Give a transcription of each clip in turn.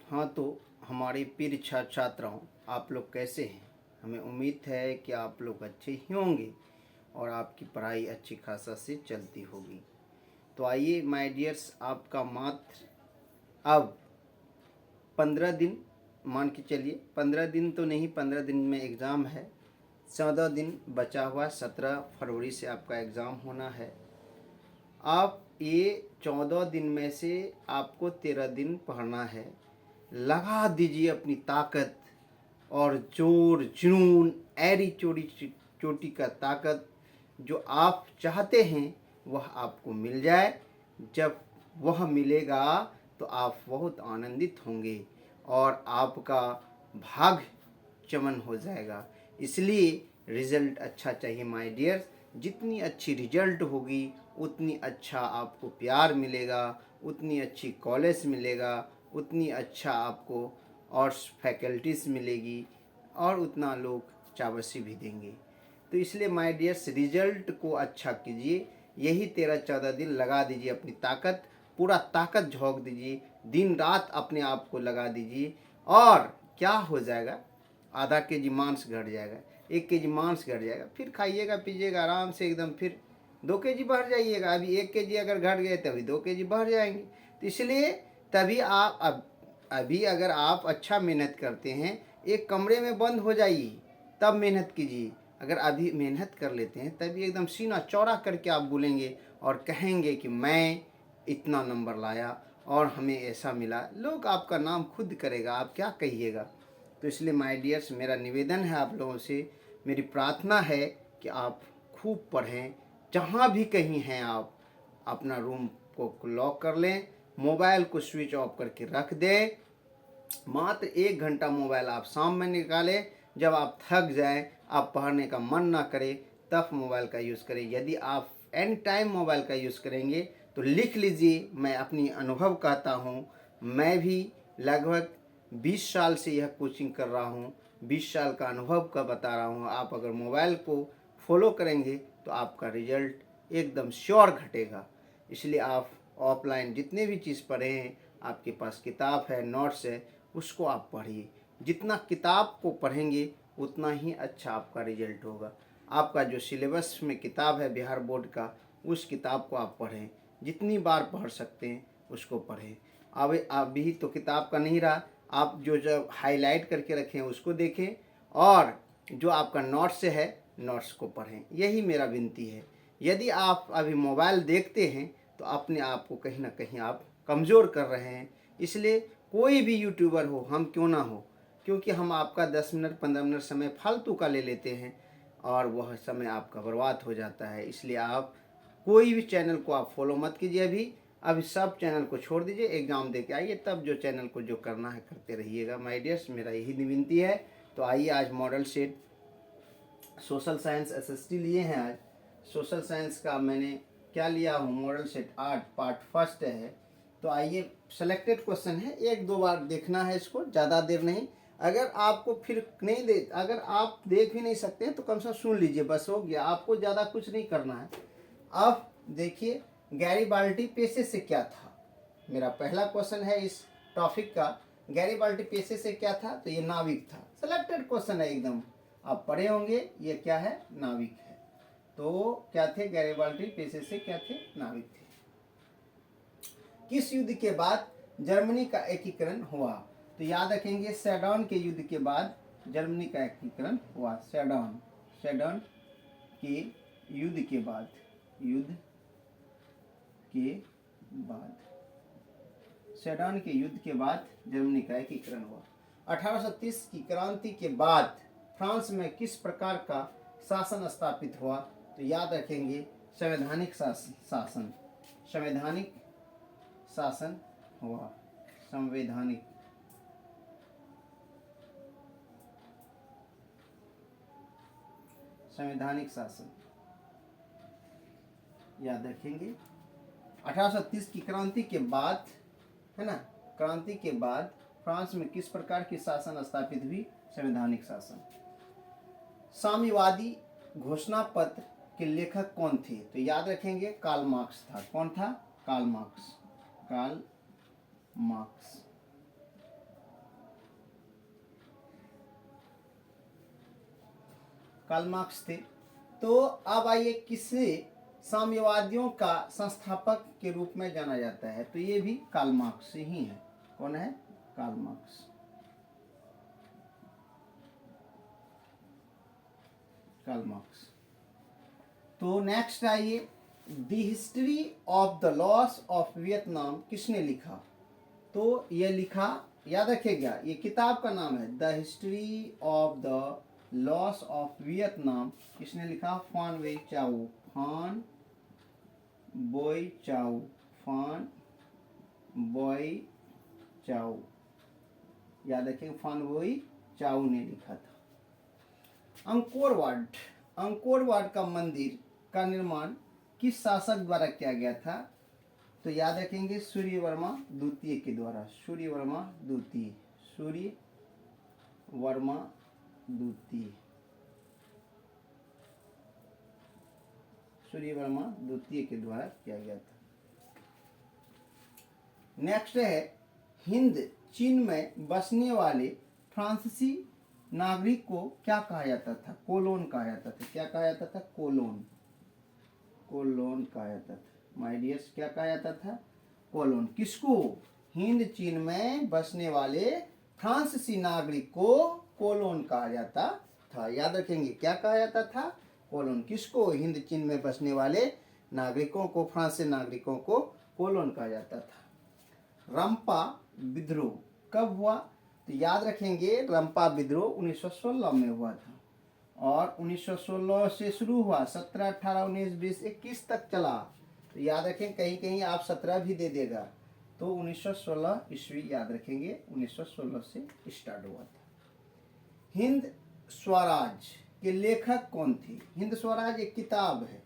हाँ, तो हमारे प्रिय छात्राओं, आप लोग कैसे हैं? हमें उम्मीद है कि आप लोग अच्छे ही होंगे और आपकी पढ़ाई अच्छी खासा से चलती होगी। तो आइए माय डियर्स, आपका मात्र अब 15 दिन मान के चलिए, 15 दिन तो नहीं, 15 दिन में एग्ज़ाम है। 14 दिन बचा हुआ, 17 फरवरी से आपका एग्ज़ाम होना है। आप ये 14 दिन में से आपको 13 दिन पढ़ना है। लगा दीजिए अपनी ताकत और जोर जुनून, ऐरी चोटी का ताकत। जो आप चाहते हैं वह आपको मिल जाए। जब वह मिलेगा तो आप बहुत आनंदित होंगे और आपका भाग्य चमन हो जाएगा। इसलिए रिजल्ट अच्छा चाहिए माय डियर्स। जितनी अच्छी रिजल्ट होगी उतनी अच्छा आपको प्यार मिलेगा, उतनी अच्छी कॉलेज मिलेगा, उतनी अच्छा आपको और फैकल्टीज़ मिलेगी और उतना लोग शाबाशी भी देंगे। तो इसलिए माय डियर्स, रिजल्ट को अच्छा कीजिए। यही 13-14 दिन लगा दीजिए अपनी ताकत, पूरा ताकत झोंक दीजिए, दिन रात अपने आप को लगा दीजिए और क्या हो जाएगा, आधा केजी मांस घट जाएगा, 1 केजी मांस घट जाएगा। फिर खाइएगा पीजिएगा आराम से एकदम, फिर 2 केजी बढ़ जाइएगा। अभी 1 केजी अगर घट गए तभी 2 केजी बढ़ जाएंगे। तो इसलिए तभी आप अभी अगर आप अच्छा मेहनत करते हैं, एक कमरे में बंद हो जाइए, तब मेहनत कीजिए। अगर अभी मेहनत कर लेते हैं तभी एकदम सीना चौड़ा करके आप बोलेंगे और कहेंगे कि मैं इतना नंबर लाया और हमें ऐसा मिला, लोग आपका नाम खुद करेगा, आप क्या कहिएगा। तो इसलिए माय डियर्स, मेरा निवेदन है आप लोगों से, मेरी प्रार्थना है कि आप खूब पढ़ें। जहाँ भी कहीं हैं आप अपना रूम को लॉक कर लें, मोबाइल को स्विच ऑफ करके रख दें। मात्र 1 घंटा मोबाइल आप शाम में निकालें। जब आप थक जाएं, आप पढ़ने का मन ना करे, तब मोबाइल का यूज़ करें। यदि आप एनी टाइम मोबाइल का यूज़ करेंगे तो लिख लीजिए, मैं अपनी अनुभव कहता हूँ। मैं भी लगभग 20 साल से यह कोचिंग कर रहा हूँ, 20 साल का अनुभव का बता रहा हूँ। आप अगर मोबाइल को फॉलो करेंगे तो आपका रिजल्ट एकदम श्योर घटेगा। इसलिए आप ऑफलाइन जितने भी चीज़ पढ़े हैं, आपके पास किताब है, नोट्स है, उसको आप पढ़िए। जितना किताब को पढ़ेंगे उतना ही अच्छा आपका रिजल्ट होगा। आपका जो सिलेबस में किताब है बिहार बोर्ड का, उस किताब को आप पढ़ें, जितनी बार पढ़ सकते हैं उसको पढ़ें। अब अभी तो किताब का नहीं रहा, आप जो हाईलाइट करके रखें उसको देखें और जो आपका नोट्स है नोट्स को पढ़ें। यही मेरा विनती है। यदि आप अभी मोबाइल देखते हैं तो अपने आप को कहीं ना कहीं आप कमज़ोर कर रहे हैं। इसलिए कोई भी यूट्यूबर हो, हम क्यों ना हो, क्योंकि हम आपका 10 मिनट 15 मिनट समय फालतू का ले लेते हैं और वह समय आपका बर्बाद हो जाता है। इसलिए आप कोई भी चैनल को आप फॉलो मत कीजिए। अभी सब चैनल को छोड़ दीजिए, एग्ज़ाम दे के आइए, तब जो चैनल को जो करना है करते रहिएगा। माय डियर्स, मेरा यही विनती है। तो आइए, आज model set social science SST लिए हैं। आज सोशल साइंस का मैंने क्या लिया हूँ, मॉडल सेट 8 पार्ट फर्स्ट है। तो आइए, सेलेक्टेड क्वेश्चन है, 1-2 बार देखना है इसको, ज़्यादा देर नहीं। अगर आपको फिर नहीं अगर आप देख भी नहीं सकते हैं तो कम से कम सुन लीजिए, बस हो गया। आपको ज़्यादा कुछ नहीं करना है। अब देखिए, गैरीबाल्डी पेशे से क्या था। मेरा पहला क्वेश्चन है इस टॉपिक का, गैरीबाल्डी पेशे से क्या था, तो ये नाविक था। सेलेक्टेड क्वेश्चन है एकदम, आप पढ़े होंगे। ये क्या है, नाविक है। तो क्या थे गैरीबाल्डी पेशे से, क्या थे, नाविक थे। किस युद्ध के बाद जर्मनी का एकीकरण हुआ, तो याद रखेंगे, सेडन के युद्ध के बाद जर्मनी का एकीकरण हुआ। सेडन के युद्ध के बाद, सेडन के युद्ध के बाद जर्मनी का एकीकरण हुआ। 1830 की क्रांति के बाद फ्रांस में किस प्रकार का शासन स्थापित हुआ, तो याद रखेंगे, संवैधानिक शासन हुआ। संवैधानिक शासन याद रखेंगे। 1830 की क्रांति के बाद, है ना, क्रांति के बाद फ्रांस में किस प्रकार की शासन स्थापित हुई, संवैधानिक शासन। साम्यवादी घोषणा पत्र के लेखक कौन थे, तो याद रखेंगे, कार्ल मार्क्स था। कौन था, कार्ल मार्क्स। कार्ल मार्क्स थे। तो अब आइए किसे साम्यवादियों का संस्थापक के रूप में जाना जाता है, तो ये भी कार्ल मार्क्स ही है। कौन है? Karl Marx. Karl Marx. तो नेक्स्ट आइए, the history of the loss of Vietnam किसने लिखा? तो ये लिखा, याद रखिएगा, ये किताब का नाम है the history of the loss of Vietnam. किसने लिखा? फान बोई चाओ। फान बोई चाओ। फान बोई चाओ, याद रखिएगा, फान बोई चाओ ने लिखा था। अंकोर वाट, अंकोर वाट का मंदिर का निर्माण किस शासक द्वारा किया गया था? तो याद रखेंगे, सूर्यवर्मा द्वितीय के द्वारा। सूर्यवर्मा द्वितीय। सूर्यवर्मा द्वितीय। सूर्यवर्मा द्वितीय के द्वारा किया गया था। नेक्स्ट है, हिंद चीन में बसने वाले फ्रांसीसी नागरिक को क्या कहा जाता था? कोलोन कहा जाता था। क्या कहा जाता था? कोलोन। कोलोन कहा जाता था माय डियर्स। क्या कहा जाता था? कोलोन। किसको? हिंद चीन में बसने वाले फ्रांसीसी नागरिक को कोलोन कहा जाता था। याद रखेंगे, क्या कहा जाता था? कोलोन। किसको? हिंद चीन में बसने वाले नागरिकों को, फ्रांसीसी नागरिकों को कोलोन कहा जाता था। रंपा विद्रोह कब हुआ? तो याद रखेंगे, रंपा विद्रोह 1916 में हुआ था, और 1916 से शुरू हुआ, 17, 18, 19, 20, 21 तक चला। तो याद रखें, कहीं कहीं आप 17 भी दे देगा, तो 1916 ईस्वी याद रखेंगे, 1916 से स्टार्ट हुआ था। हिंद स्वराज के लेखक कौन थे? हिंद स्वराज एक किताब है।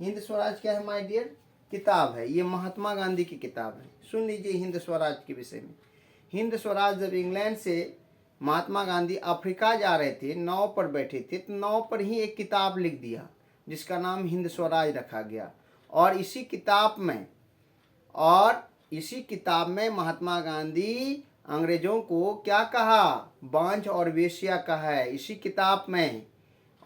हिंद स्वराज क्या है माय डियर? किताब है। ये महात्मा गांधी की किताब है। सुन लीजिए हिंद स्वराज के विषय में। हिंद स्वराज जब इंग्लैंड से महात्मा गांधी अफ्रीका जा रहे थे, नाव पर बैठे थे, तो नाव पर ही एक किताब लिख दिया जिसका नाम हिंद स्वराज रखा गया। और इसी किताब में महात्मा गांधी अंग्रेजों को क्या कहा? बांझ और वेश्या कहा है इसी किताब में।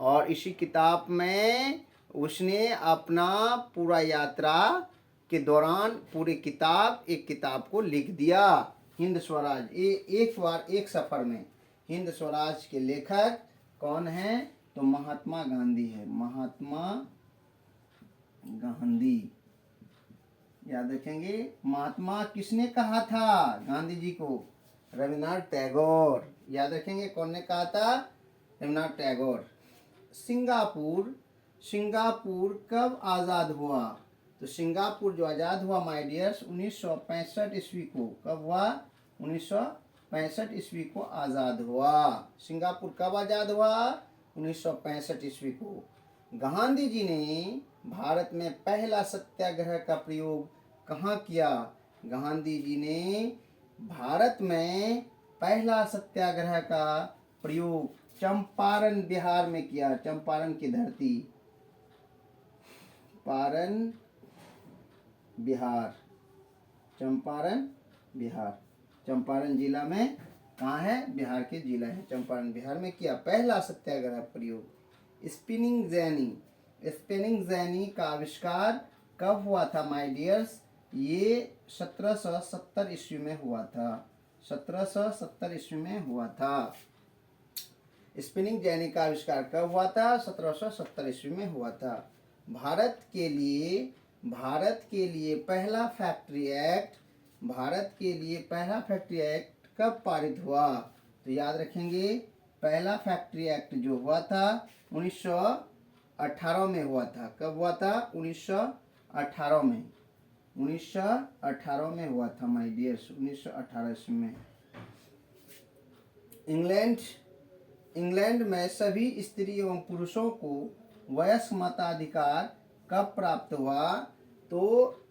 और इसी किताब में उसने अपना पूरा यात्रा के दौरान पूरी एक किताब को लिख दिया, हिंद स्वराज। एक सफर में। हिंद स्वराज के लेखक कौन है? तो महात्मा गांधी है। महात्मा गांधी, याद रखेंगे। महात्मा किसने कहा था गांधी जी को? रविन्द्रनाथ टैगोर। याद रखेंगे, कौन ने कहा था? रविन्द्रनाथ टैगोर। सिंगापुर कब आज़ाद हुआ? तो सिंगापुर जो आज़ाद हुआ माय डियर्स 1965 ईस्वी को। कब हुआ? 1965 ईस्वी को आज़ाद हुआ। सिंगापुर कब आज़ाद हुआ? 1965 ईस्वी को। गांधी जी ने भारत में पहला सत्याग्रह का प्रयोग कहाँ किया? गांधी जी ने भारत में पहला सत्याग्रह का प्रयोग चंपारण बिहार में किया। चंपारण की धरती, चंपारण बिहार। चंपारण जिला में कहाँ है? बिहार के जिला है, चंपारण बिहार में किया पहला सत्याग्रह प्रयोग। स्पिनिंग जेनी का आविष्कार कब हुआ था माय डियर्स? ये 1770 ईस्वी में हुआ था। 1770 ईस्वी में हुआ था। स्पिनिंग जेनी का आविष्कार कब हुआ था? 1770 ईस्वी में हुआ था। भारत के लिए पहला फैक्ट्री एक्ट कब पारित हुआ? तो याद रखेंगे, पहला फैक्ट्री एक्ट जो हुआ था 1918 में हुआ था। कब हुआ था? 1918 में। 1918 में हुआ था माय डियर्स, 1918 में। इंग्लैंड में सभी स्त्री एवं पुरुषों को वयस्क मताधिकार कब प्राप्त हुआ? तो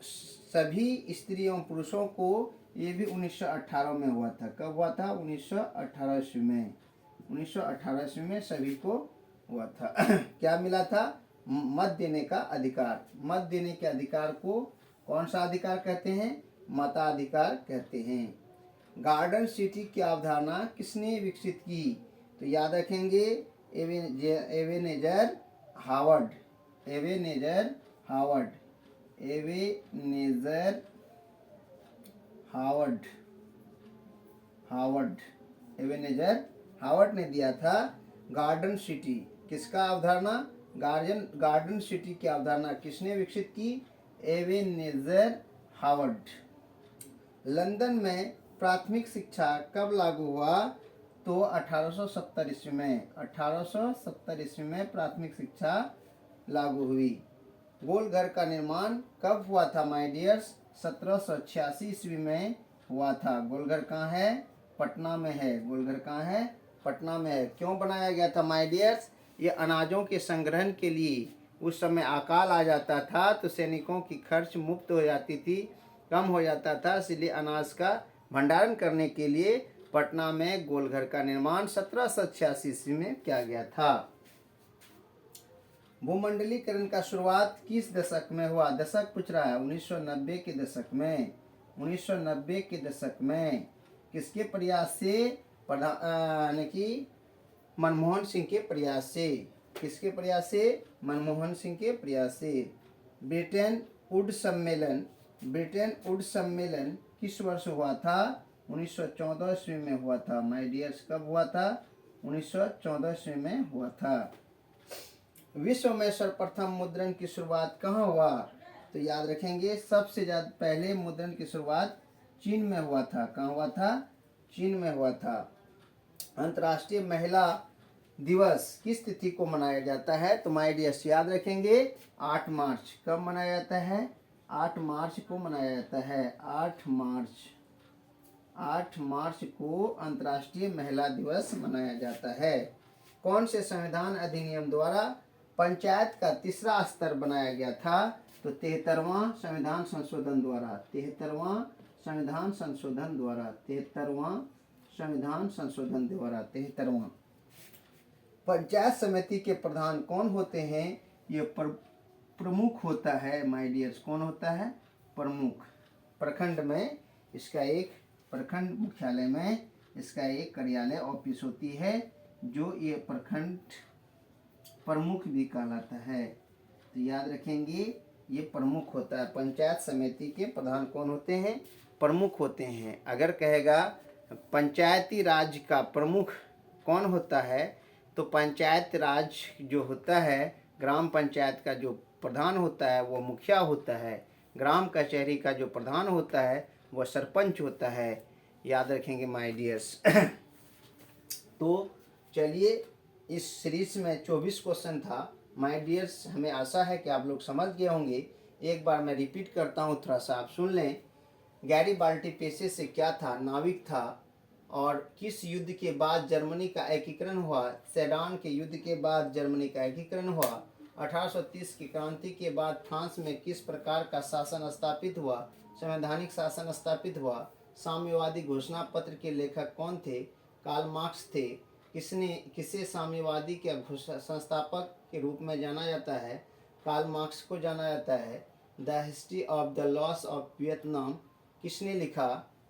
सभी स्त्री एवं पुरुषों को ये भी 1918 में हुआ था। कब हुआ था? 1918 में। 1918 में सभी को हुआ था। क्या मिला था? मत देने का अधिकार। मत देने के अधिकार को कौन सा अधिकार कहते हैं? मताधिकार कहते हैं। गार्डन सिटी की अवधारणा किसने विकसित की? तो याद रखेंगे, Ebenezer Howard, Ebenezer Howard, Ebenezer Howard, Howard, Ebenezer Howard ने दिया था गार्डन सिटी। किसका अवधारणा? गार्डन सिटी की अवधारणा किसने विकसित की? एवेनेजर हावर्ड। लंदन में प्राथमिक शिक्षा कब लागू हुआ? तो 1870 ईस्वी में, 1870 ईस्वी में प्राथमिक शिक्षा लागू हुई। गोल घर का निर्माण कब हुआ था माय डियर्स? 1786 ईस्वी में हुआ था। गोलघर कहाँ है? पटना में है। गोलघर कहाँ है? पटना में है। क्यों बनाया गया था माय डियर्स? ये अनाजों के संग्रहण के लिए। उस समय अकाल आ जाता था तो सैनिकों की खर्च मुक्त हो जाती थी, कम हो जाता था, इसलिए अनाज का भंडारण करने के लिए पटना में गोलघर का निर्माण 1786 ईस्वी में किया गया था। भूमंडलीकरण का शुरुआत किस दशक में हुआ? दशक पूछ रहा है। 1990 के दशक में, 1990 के दशक में। किसके प्रयास से? यानी कि मनमोहन सिंह के प्रयास से। किसके प्रयास से? मनमोहन सिंह के प्रयास से। ब्रिटेन वुड सम्मेलन, ब्रिटेन वुड सम्मेलन किस वर्ष हुआ था? 1914 ईस्वी में हुआ था माय डियर्स। कब हुआ था? 1914 ईस्वी में हुआ था। विश्व में सर्वप्रथम मुद्रण की शुरुआत कहाँ हुआ? तो याद रखेंगे, सबसे ज्यादा पहले मुद्रण की शुरुआत चीन में हुआ था। कहाँ हुआ था? चीन में हुआ था। अंतर्राष्ट्रीय महिला दिवस किस तिथि को मनाया जाता है? तो माय डियर्स याद रखेंगे, 8 मार्च। कब मनाया जाता है? 8 मार्च को मनाया जाता है। 8 मार्च, 8 मार्च को अंतर्राष्ट्रीय महिला दिवस मनाया जाता है। कौन से संविधान अधिनियम द्वारा पंचायत का तीसरा स्तर बनाया गया था? तो 73वां संविधान संशोधन द्वारा, 73वां संविधान संशोधन द्वारा, 73वां संविधान संशोधन द्वारा, 73वां। पंचायत समिति के प्रधान कौन होते हैं? ये प्रमुख होता है माय डियर्स। कौन होता है? प्रमुख। प्रखंड में इसका एक, प्रखंड मुख्यालय में इसका एक कार्यालय ऑफिस होती है, जो ये प्रखंड प्रमुख भी कहलाता है। तो याद रखेंगे, ये प्रमुख होता है। पंचायत समिति के प्रधान कौन होते हैं? प्रमुख होते हैं। अगर कहेगा पंचायती राज का प्रमुख कौन होता है, तो पंचायत राज जो होता है, ग्राम पंचायत का जो प्रधान होता है वो मुखिया होता है। ग्राम कचहरी का जो प्रधान होता है वो सरपंच होता है। याद रखेंगे माय डियर्स। तो चलिए, इस सीरीज में 24 क्वेश्चन था माय डियर्स। हमें आशा है कि आप लोग समझ गए होंगे। एक बार मैं रिपीट करता हूँ, थोड़ा सा आप सुन लें। गैरीबाल्टी पेशे से क्या था? नाविक था। और किस युद्ध के बाद जर्मनी का एकीकरण हुआ? सेडान के युद्ध के बाद जर्मनी का एकीकरण हुआ। 1830 की क्रांति के बाद फ्रांस में किस प्रकार का शासन स्थापित हुआ? संवैधानिक शासन स्थापित हुआ। साम्यवादी घोषणा पत्र के लेखक कौन थे? कार्ल मार्क्स थे। किसे साम्यवादी के संस्थापक के रूप में जाना जाता है? कार्ल मार्क्स को जाना जाता है। The history of the loss of Vietnam किसने लिखा?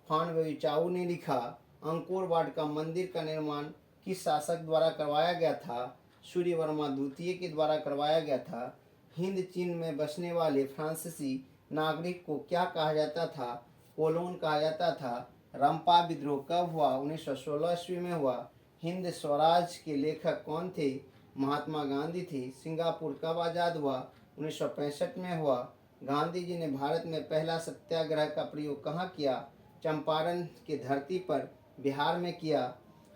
फान वेइचाओ ने लिखा। अंकोर वाट का मंदिर का निर्माण किस शासक द्वारा करवाया गया था? सूर्यवर्मा द्वितीय के द्वारा करवाया गया था। हिंद चीन में बसने वाले फ्रांसीसी नागरिक को क्या कहा जाता था? कोलोन कहा जाता था। रंपा विद्रोह कब हुआ? 1916 ईस्वी में हुआ। हिंद स्वराज के लेखक कौन थे? महात्मा गांधी थे। सिंगापुर कब आज़ाद हुआ? 1965 में हुआ। गांधी जी ने भारत में पहला सत्याग्रह का प्रयोग कहाँ किया? चंपारण की धरती पर, बिहार में किया।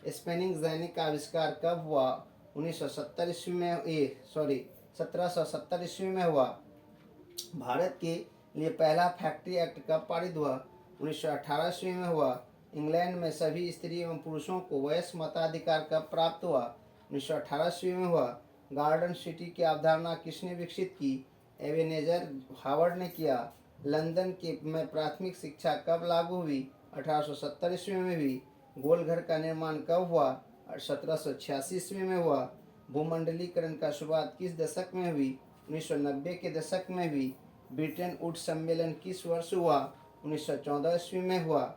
स्पिनिंग जेनी का आविष्कार कब हुआ? 1970 ईस्वी में, 1770 ईस्वी में हुआ। भारत के लिए पहला फैक्ट्री एक्ट कब पारित हुआ? 1918 ईस्वी में हुआ। इंग्लैंड में सभी स्त्री एवं पुरुषों को वयस्क मताधिकार कब प्राप्त हुआ? 1918 ईस्वी में हुआ। गार्डन सिटी की अवधारणा किसने विकसित की? एवेनेजर हावर्ड ने किया। लंदन के में प्राथमिक शिक्षा कब लागू हुई? 1870 ईस्वी में हुई। गोलघर का निर्माण कब हुआ? 1786 ईस्वी में हुआ। भूमंडलीकरण का शुरुआत किस दशक में हुई? 1990 के दशक में हुई। ब्रिटेन वुड सम्मेलन किस वर्ष हुआ? 1914 ईस्वी में हुआ।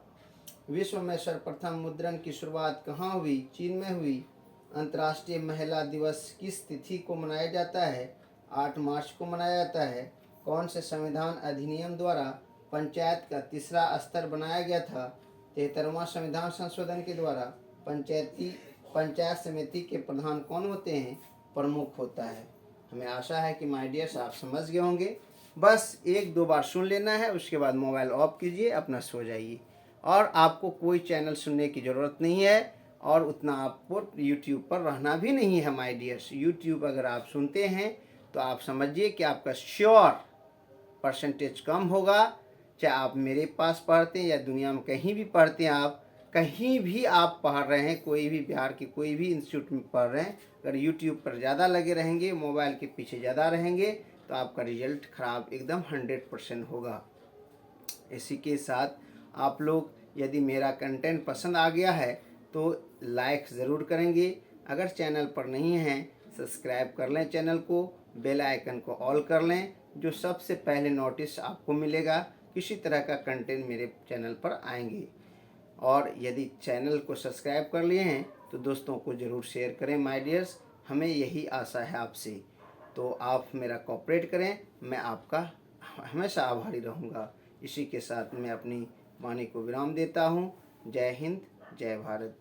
विश्व में सर्वप्रथम मुद्रण की शुरुआत कहाँ हुई? चीन में हुई। अंतर्राष्ट्रीय महिला दिवस किस तिथि को मनाया जाता है? 8 मार्च को मनाया जाता है। कौन से संविधान अधिनियम द्वारा पंचायत का तीसरा स्तर बनाया गया था? 73वां संविधान संशोधन के द्वारा पंचायत समिति के प्रधान कौन होते हैं? प्रमुख होता है। हमें आशा है कि माय डियर्स आप समझ गए होंगे। बस 1-2 बार सुन लेना है, उसके बाद मोबाइल ऑफ कीजिए, अपना सो जाइए। और आपको कोई चैनल सुनने की ज़रूरत नहीं है और उतना आपको यूट्यूब पर रहना भी नहीं है माय डियर्स। यूट्यूब अगर आप सुनते हैं तो आप समझिए कि आपका श्योर परसेंटेज कम होगा। चाहे आप मेरे पास पढ़ते हैं या दुनिया में कहीं भी पढ़ते हैं, आप कहीं भी आप पढ़ रहे हैं, कोई भी बिहार के कोई भी इंस्टीट्यूट में पढ़ रहे हैं, अगर यूट्यूब पर ज़्यादा लगे रहेंगे, मोबाइल के पीछे ज़्यादा रहेंगे तो आपका रिजल्ट ख़राब एकदम 100% होगा। इसी के साथ आप लोग यदि मेरा कंटेंट पसंद आ गया है तो लाइक ज़रूर करेंगे। अगर चैनल पर नहीं हैं सब्सक्राइब कर लें चैनल को, बेल आइकन को ऑल कर लें, जो सबसे पहले नोटिस आपको मिलेगा किसी तरह का कंटेंट मेरे चैनल पर आएंगे। और यदि चैनल को सब्सक्राइब कर लिए हैं तो दोस्तों को ज़रूर शेयर करें माय डियर्स। हमें यही आशा है आपसे, तो आप मेरा कोऑपरेट करें, मैं आपका हमेशा आभारी रहूँगा। इसी के साथ मैं अपनी वाणी को विराम देता हूँ। जय हिंद, जय भारत।